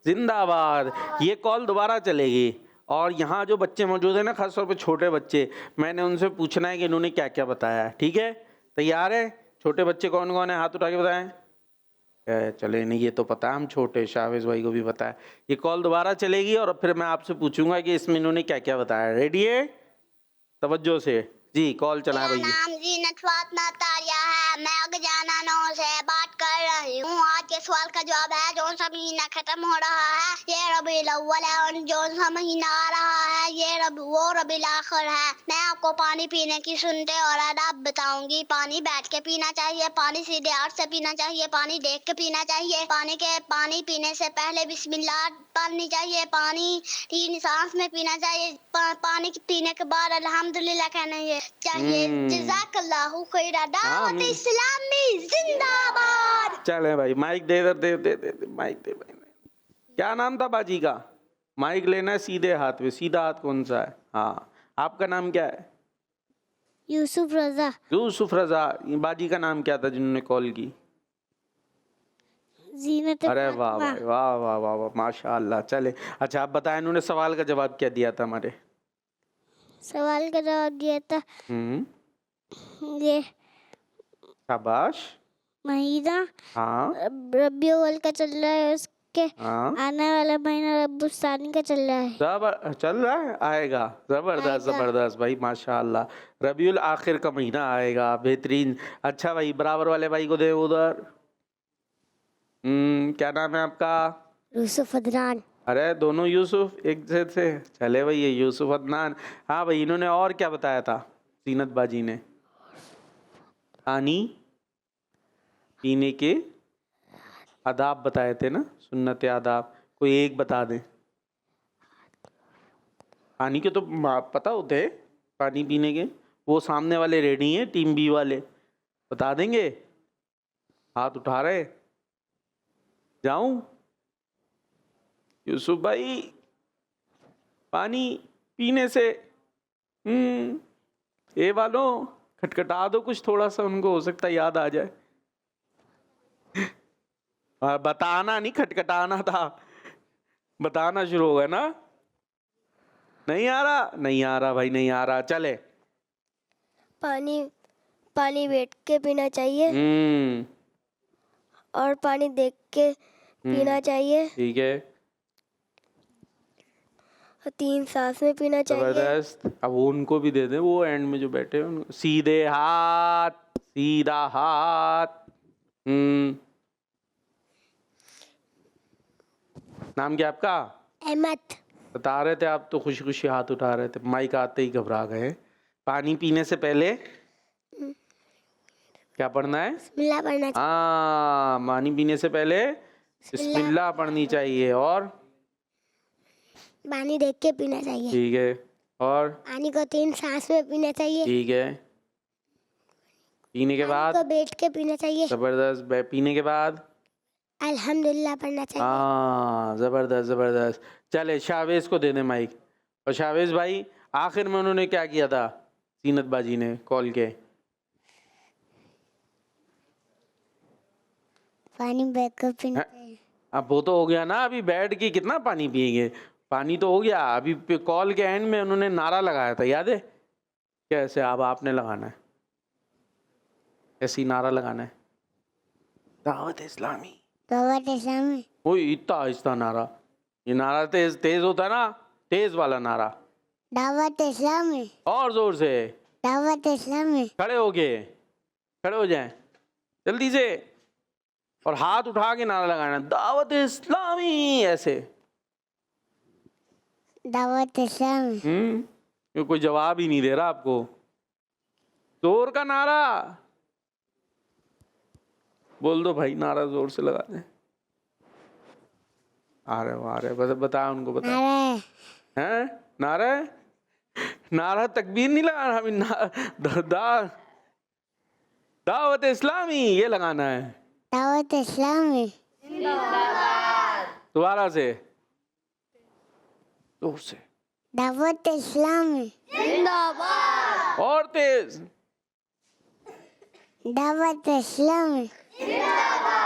जिंदाबाद। ये कॉल दोबारा चलेगी। और यहाँ जो बच्चे मौजूद हैं ना, खासतौर पे छोटे बच्चे, मैंने उनसे पूछना है कि इन्होंने क्या क्या बताया है। ठीक है, तैयार है? छोटे बच्चे कौन कौन है, हाथ उठा के बताएं। चले नहीं, ये तो पता है, हम छोटे शाहवेज भाई को भी पता है। ये कॉल दोबारा चलेगी और फिर मैं आपसे पूछूंगा कि इसमें इन्होंने क्या क्या बताया। रेडी है? तवज्जो से जी, कॉल चलाएं मेरा भैया। नाम जीनत फातिमा तारिया है। मैं अगजाना नौ से बात कर रही हूँ। आज के सवाल का जवाब है जौन सा महीना खत्म हो रहा है ये रबीउल अव्वल है, और जौन सा महीना आ रहा है ये रबीउल आखिर है। मैं आपको पानी पीने की सुनते और आदाब बताऊंगी। पानी बैठ के पीना चाहिए, पानी सीधे हाथ से पीना चाहिए, पानी देख के पीना चाहिए, पानी पीने से पहले बिस्मिल्लाह पढ़नी चाहिए, पानी 3 सांस में पीना चाहिए, पानी पीने के बाद अल्हम्दुलिल्लाह कहना चाहिए। जज़ाकल्लाहु खैरा। दावत इस्लामी जिंदाबाद। चले भाई, माइक दे दे माइक दे भाई। क्या नाम था बाजी का? माइक लेना है सीधे हाथ में। सीधा हाथ कौन सा है? हाँ, आपका नाम क्या है? यूसुफ रजा। यूसुफ रजा। ये बाजी का नाम क्या था जिन्होंने कॉल की? जीनत अरे वाह भाई, वाह वाह वाह वाह, माशाअल्लाह। चले, अच्छा आप बताएं इन्होंने सवाल का जवाब क्या दिया था हमारे? सवाल का जवाब दिया था ये शाबाश। महीना हाँ रबीउल अव्वल का चल रहा है, उसके हाँ, आने वाला महीना रबीउल सानी का चल रहा है। चल रहा है, आएगा। जबरदस्त जबरदस्त भाई, माशाअल्लाह। रबीउल आखिर का महीना आएगा, बेहतरीन। अच्छा भाई, बराबर वाले भाई को दे उधर। क्या नाम है आपका? यूसुफ अदनान। अरे दोनों यूसुफ एक जैसे थे। चले भाई, ये यूसुफ अदनान। हाँ भाई, इन्होंने और क्या बताया था जीनत बाजी ने? पानी पीने के आदाब बताए थे ना, सुन्नत आदाब। कोई एक बता दें। पानी के तो पता होते हैं, पानी पीने के। वो सामने वाले रेडी हैं, टीम बी वाले, बता देंगे। हाथ उठा रहे, जाऊं? यूसुफ भाई, पानी पीने से ये वालों खटखटा दो कुछ थोड़ा सा, उनको हो सकता है याद आ जाए। बताना नहीं, खटखटाना था। बताना शुरू होगा ना। नहीं आ रहा? नहीं आ रहा भाई, नहीं आ रहा। चले, पानी बैठ के पीना चाहिए और पानी देख के पीना चाहिए। ठीक है। 3 सांस में पीना चाहिए। जबरदस्त। अब वो उनको भी दे दें, वो एंड में जो बैठे हैं उनको। सीधे हाथ, सीधा हाथ। नाम क्या आपका? अहमद। बता रहे थे आप तो खुशी खुशी हाथ उठा रहे थे, माइक आते ही घबरा गए। पानी पीने से पहले क्या पढ़ना है? बिस्मिल्लाह पढ़ना चाहिए। हाँ, पानी पीने से पहले बिस्मिल्लाह पढ़नी चाहिए। और पानी देख के पीना चाहिए। ठीक है। और पानी को 3 सांस में पीना चाहिए। ठीक है। पीने के पानी बाद को बैठ के पीना चाहिए। जबरदस्त। पीने के बाद अल्हम्दुलिल्लाह पढ़ना चाहिए। हाँ, जबरदस्त जबरदस्त। चले शाहवेज को दे दे माइक। और शाहवेज भाई, आखिर में उन्होंने क्या किया था सीनत बाजी ने कॉल के? पानी बैठकर पीना चाहिए। अब वो तो हो गया ना, अभी बैठ के कितना पानी पिएंगे? पानी तो हो गया। अभी कॉल के एंड में उन्होंने नारा लगाया था, याद है? कैसे? अब आपने लगाना है, ऐसी नारा लगाना है, दावत इस्लामी। दावत इस्लामी। वो इतना आहिस्ता नारा, ये नारा तेज तेज होता है ना, तेज वाला नारा। दावत इस्लामी। और जोर से। दावत इस्लामी। खड़े हो गए, खड़े हो जाएं जल्दी से, और हाथ उठा के नारा लगाना, दावत इस्लामी, ऐसे। दावत इस्लामी। ये कोई जवाब ही नहीं दे रहा आपको। जोर का नारा बोल दो भाई, नारा जोर से लगा दे। आ रहे बता उनको, बता। हैं? नारा? नारा तकबीर नहीं लगाना, अभी दावत इस्लामी ये लगाना है। दावत इस्लामी। दोबारा से, जोर से। दावत इस्लामी। और तेज। दावत इस्लामी।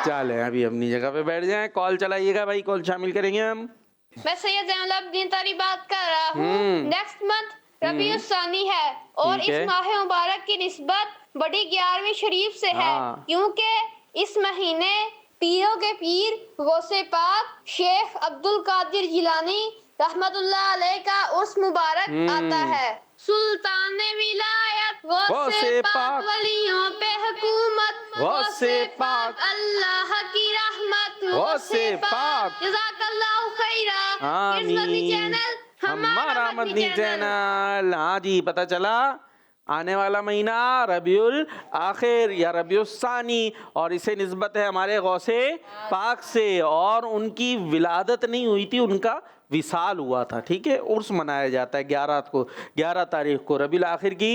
चले अभी अपनी जगह पे बैठ जाएं। कॉल चलाइएगा भाई, कॉल शामिल करेंगे हम। मैं सैयद ज़ैनुल अब्दीन तारी बात कर रहा हूँ। नेक्स्ट मंथ रबीउल सानी है और ठीक है। इस माह मुबारक की निस्बत बड़ी 11वीं शरीफ से है, हाँ। क्योंकि इस महीने पीरों के पीर गौसे पाक शेख अब्दुल कादिर जिलानी रहमतुल्लाह अलैह का उर्स मुबारक आता है। सुल्तान विलायत गौसे पाक, वलियों पे हुकूमत गौसे पाक, अल्लाह की रहमत गौसे पाक। जज़ाकल्लाहु खैरा। आमीन। चैनल हमारा मदनी चैनल। हाँ जी, पता चला आने वाला महीना रबीउल आखिर या रबीउल सानी, और इसे निस्बत है हमारे गौसे पाक से, और उनकी विलादत नहीं हुई थी, उनका विसाल हुआ था। ठीक है, उर्स मनाया जाता है 11 तारीख को रबीउल आखिर की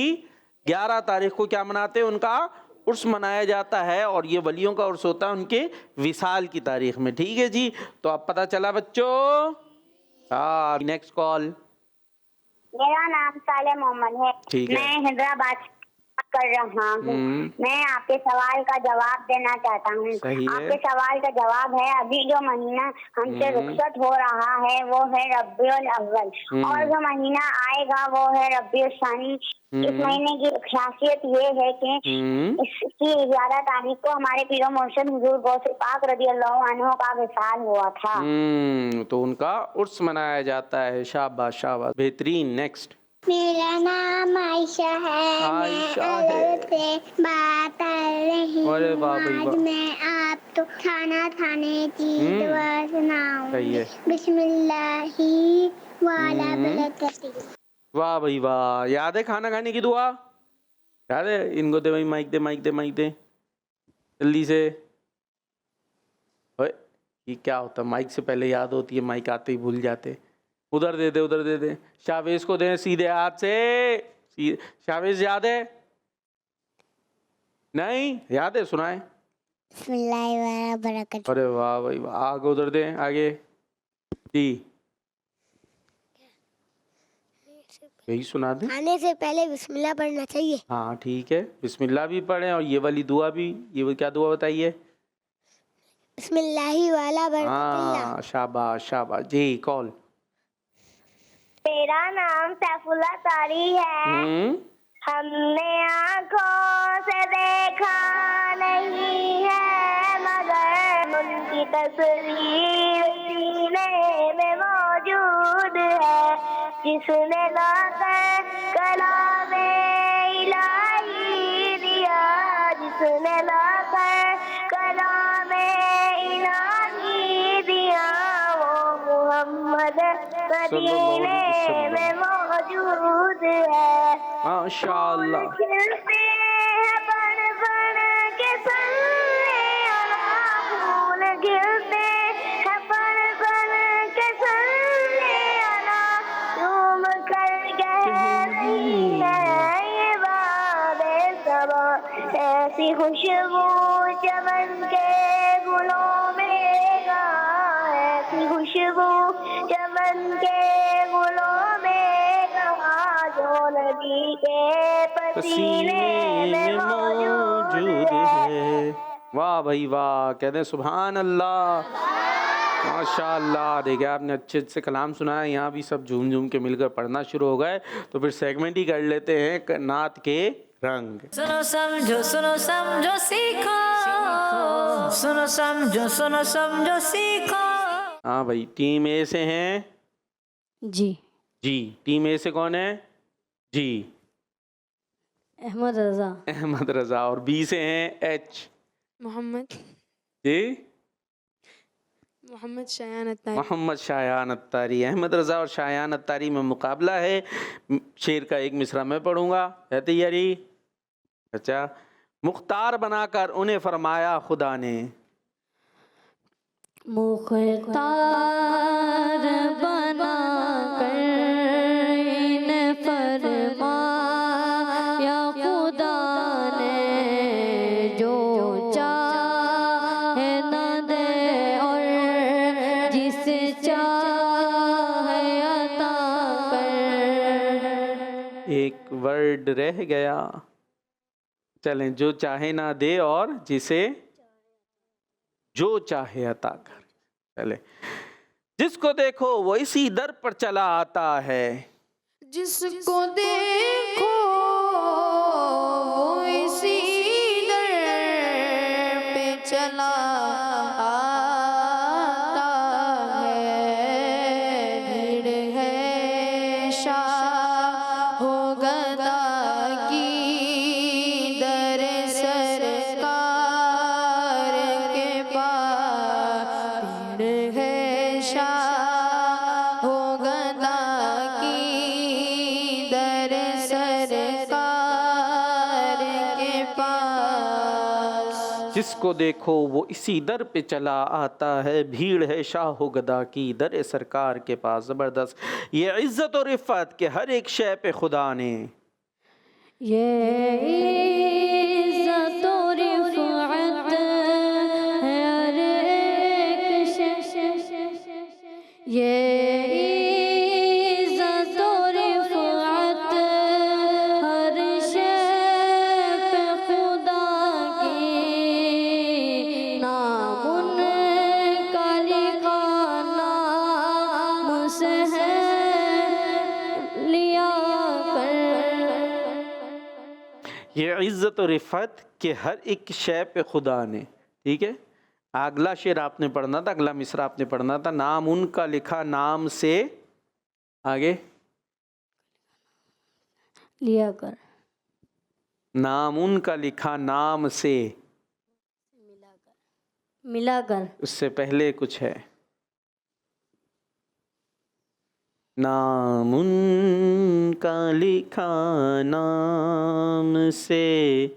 11 तारीख को क्या मनाते हैं? उनका उर्स मनाया जाता है, और ये वलियों का उर्स होता है उनके विसाल की तारीख में। ठीक है जी, तो अब पता चला बच्चों। हाँ, नेक्स्ट कॉल। मेरा नाम साले मोहम्मद है। ठीक है। मैं हैदराबाद से बात कर रहा हूँ। मैं आपके सवाल का जवाब देना चाहता हूँ। सही है। आपके सवाल का जवाब है, अभी जो महीना हमसे रुखसत हो रहा है वो है रबीउल अव्वल, और जो महीना आएगा वो है रबीउल सानी। इस महीने की खासियत ये है कि इसकी 11 तारीख को हमारे पीरो मुर्शिद हुजूर गौसे पाक रज़ियल्लाहु अन्हु का विसाल हुआ था। तो उनका उर्स मनाया जाता है। शाबाश शाबाश, बेहतरीन। नेक्स्ट। मेरा नाम आयशा है। आयशा मैं है। अरब से बात कर रही हूँ। अरे वाह भाई वाह। आज मैं आपको खाना खाने की दुआ सुनाऊंगी। सही है। बिस्मिल्लाही वाला बरकती। वाह भाई वाह, याद है खाना खाने की दुआ? याद है? इनको दे भाई, माइक दे, माइक दे, माइक दे जल्दी से। ओए, ये क्या होता है? माइक से पहले याद होती है, माइक आते ही भूल जाते। उधर दे दे, उधर दे दे। शाहवेज को दे सीधे हाथ से। शाहवेज याद है? नहीं याद है? सुनाए। बिस्मिल्लाह वाला बरकत। अरे वाह भाई वाह, आगे उधर दे, आगे जी, यही सुना दे। खाने से पहले बिस्मिल्लाह पढ़ना चाहिए। हाँ ठीक है, बिस्मिल्लाह भी पढ़ें, और ये वाली दुआ भी। ये वो क्या दुआ बताइए? बिस्मिल्लाही वाला बरकत। हाँ, शाबाश शाबाश जी। कॉल। मेरा नाम सैफुल्लाह तारी है। हमने आँखों से देखा नहीं है, मगर उनकी तस्वीर सीने में मौजूद है। जिसने लाकर कलामे इलाही दिया, जिसने लाकर कलामे इलाही दिया, वो मोहम्मद मदीने में मौजूद है। माशाअल्लाह। खिलते हैं बन बन के सल्ले अला, फूल खिलते हैं बन बन के सल्ले अला, झूम कर कह रही है ये बादे सबा, ऐसी खुशबू चमन के गुलों में कहाँ, ऐसी खुशबू चमन के गुलों में कहाँ, जो नबी के पसीने में मौजूद है। वाह भाई वाह, कहते हैं सुभान अल्लाह, माशाअल्लाह। देखिए आपने अच्छे से कलाम सुनाया, यहाँ भी सब झूम झूम के मिलकर पढ़ना शुरू हो गए। तो फिर सेगमेंट ही कर लेते हैं नात के रंग। सुनो समझो सीखो, सुनो समझो सीखो। हाँ भाई, टीम ए से हैं जी। जी, टीम ए से कौन है? जी अहमद रज़ा। अहमद रज़ा। और बी से हैं एच। मोहम्मद जी मोहम्मद शायान अत्तारी। मोहम्मद शायान अत्तारी। अहमद रज़ा और शायान अत्तारी में मुकाबला है। शेर का एक मिसरा मैं पढ़ूंगा, है तैयारी? अच्छा। मुख्तार बनाकर उन्हें फरमाया खुदा ने, मुख्तार बना कर इन्हें फरमाया खुदा ने, जो चाहे न दे और जिसे चाहे अता कर। एक वर्ड रह गया, चलें। जो चाहे ना दे और जिसे जो चाहे अता कर। चले। जिसको देखो वो इसी दर पर चला आता है, जिसको देखो वो इसी दर पे चला आता है। भीड़ है शाह हो गदा की दर सरकार के पास। भीड़ है शाह हो गदा की दर सरकार के पास। जिसको देखो वो इसी दर पे चला आता है, भीड़ है शाह गदा की दर सरकार के पास। ज़बरदस्त। ये इज़्ज़त और इफ़्फ़त के हर एक शय पे खुदा ने, ये इज़्ज़त और रिफ़अत है हर एक ये इज़्ज़त और रिफ़अत हर शय पे खुदा की, नाम उनका लिखा नाम से है लिया कर। ये इज़्ज़त और इफ़्फ़त के हर एक शय पे खुदा ने। ठीक है, अगला शेर आपने पढ़ना था, अगला मिसरा आपने पढ़ना था। नाम उनका लिखा नाम से, आगे लिया कर। नाम उनका लिखा नाम से, मिला कर। उससे पहले कुछ है। नाम उनका लिखा नाम से,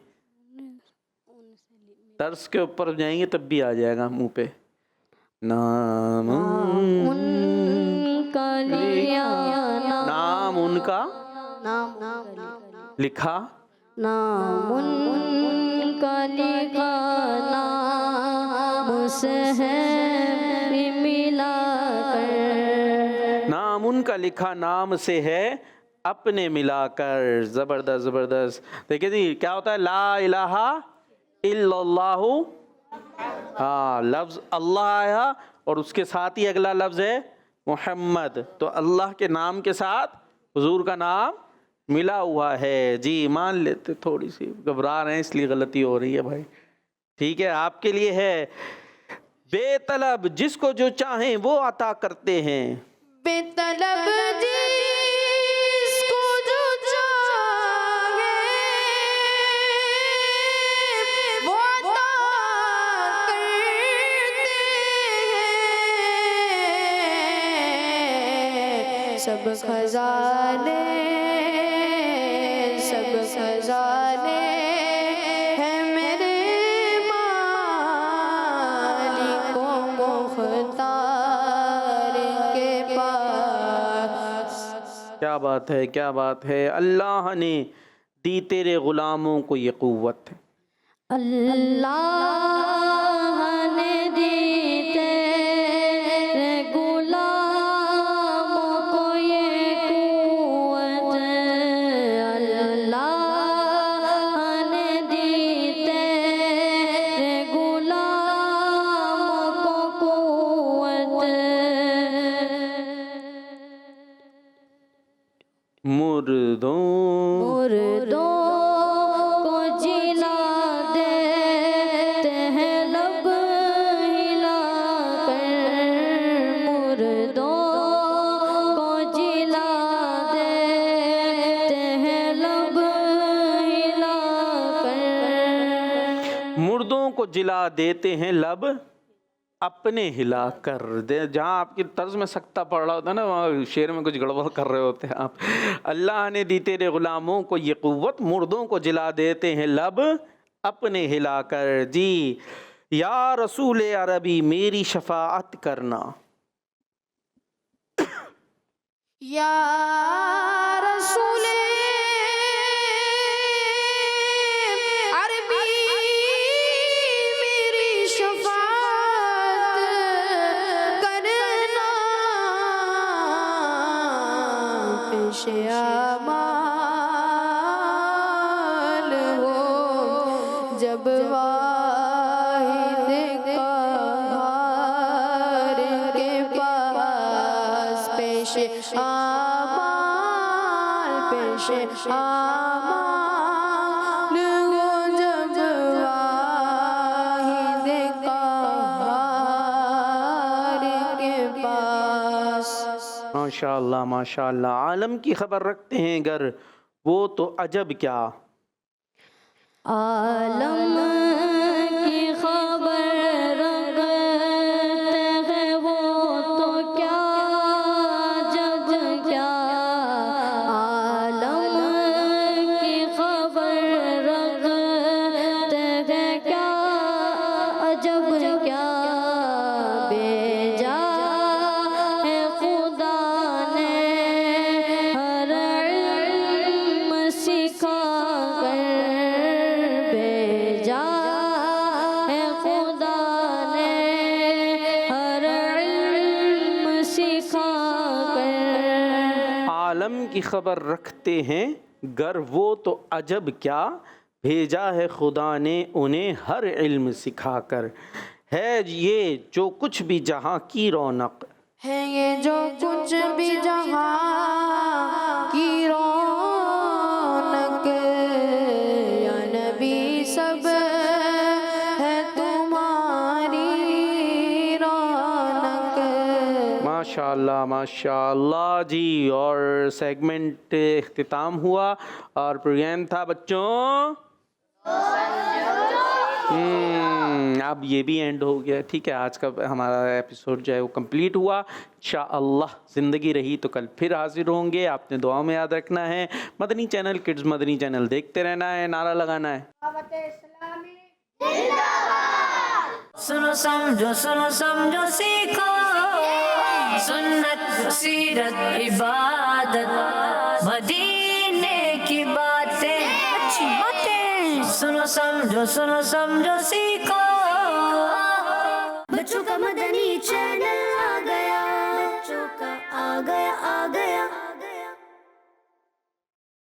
तर्स के ऊपर जाएंगे तब भी आ जाएगा मुंह पे। नाम उनका लिया नाम उनका लिखा नाम उनका लिखा नाम से है मिला कर। नाम उनका लिखा नाम से है अपने मिलाकर। ज़बरदस्त ज़बरदस्त। देखिए जी क्या होता है, ला इलाहा इल्लल्लाहु। हाँ, लफ्ज़ अल्लाह आया और उसके साथ ही अगला लफ्ज़ है मोहम्मद। तो अल्लाह के नाम के साथ हुजूर का नाम मिला हुआ है। जी मान लेते, थोड़ी सी घबरा रहे हैं इसलिए गलती हो रही है भाई। ठीक है, आपके लिए है। बेतलब जिसको जो चाहें वो अता करते हैं, बेतलब जिसको सब खजाने हैं मेरे मालिक मुख्तार के पास। क्या बात है, क्या बात है। अल्लाह ने दी तेरे ग़ुलामों को ये क़ुव्वत है। अल्लाह ने दी तेरे गुलामों को ये कुव्वत, अल्लाह ने दी तेरे गुलामों को कुव्वत। मुर्दों को जिला देते हैं लब हिला कर, मुर्दों को जिला देते हैं लब हिला कर। मुर्दों को जिला देते हैं लब अपने हिला कर दे। जहाँ आपकी तर्ज में सख्ता पड़ रहा होता है ना, वहाँ शेर में कुछ गड़बड़ कर रहे होते हैं आप। अल्लाह ने दी तेरे ग़ुलामों को ये क़ुव्वत, मुर्दों को जिला देते हैं लब अपने हिला कर। जी या रसूल अरबी मेरी शफाअत करना। या रसूल अरबी मेरी शफाअत करना, पेशे आमाल हो जब वाहिद क़हार के पास, पेशे आमाल हो जब वाहिद क़हार के पास। माशाअल्लाह माशाअल्लाह। आलम की खबर रखते हैं गर वो तो अजब क्या। आलम की खबर रखते हैं वो तो क्या जब क्या, आलम की खबर रखते हैं क्या अजब क्या, बेजा है खुदा ने हर इल्म सिखा कर, भेजा है खुदा ने हर इल्म सिखा कर। आलम की खबर रखते हैं गर वो तो अजब क्या, भेजा है खुदा ने उन्हें हर इल्म सिखाकर। है ये जो कुछ भी जहाँ की रौनक, है ये जो कुछ भी जहाँ की रौनक, या नबी सब है तुम्हारी रौनक। माशाअल्लाह माशाअल्लाह जी। और सेगमेंट इख्तिताम हुआ और प्रोग्राम था बच्चों अब ये भी एंड हो गया। ठीक है, आज का हमारा एपिसोड जो है वो कंप्लीट हुआ। इंशाअल्लाह ज़िंदगी रही तो कल फिर हाजिर होंगे। आपने दुआ में याद रखना है, Madani channel kids Madani channel देखते रहना है, नारा लगाना है। सुनो समझो सीखो, सुन्नत सीरत इबादत मदीने की बातें, अच्छी बातें। सुनो समझो सीखो। बच्चों का मदनी चैनल आ गया, बच्चों का आ गया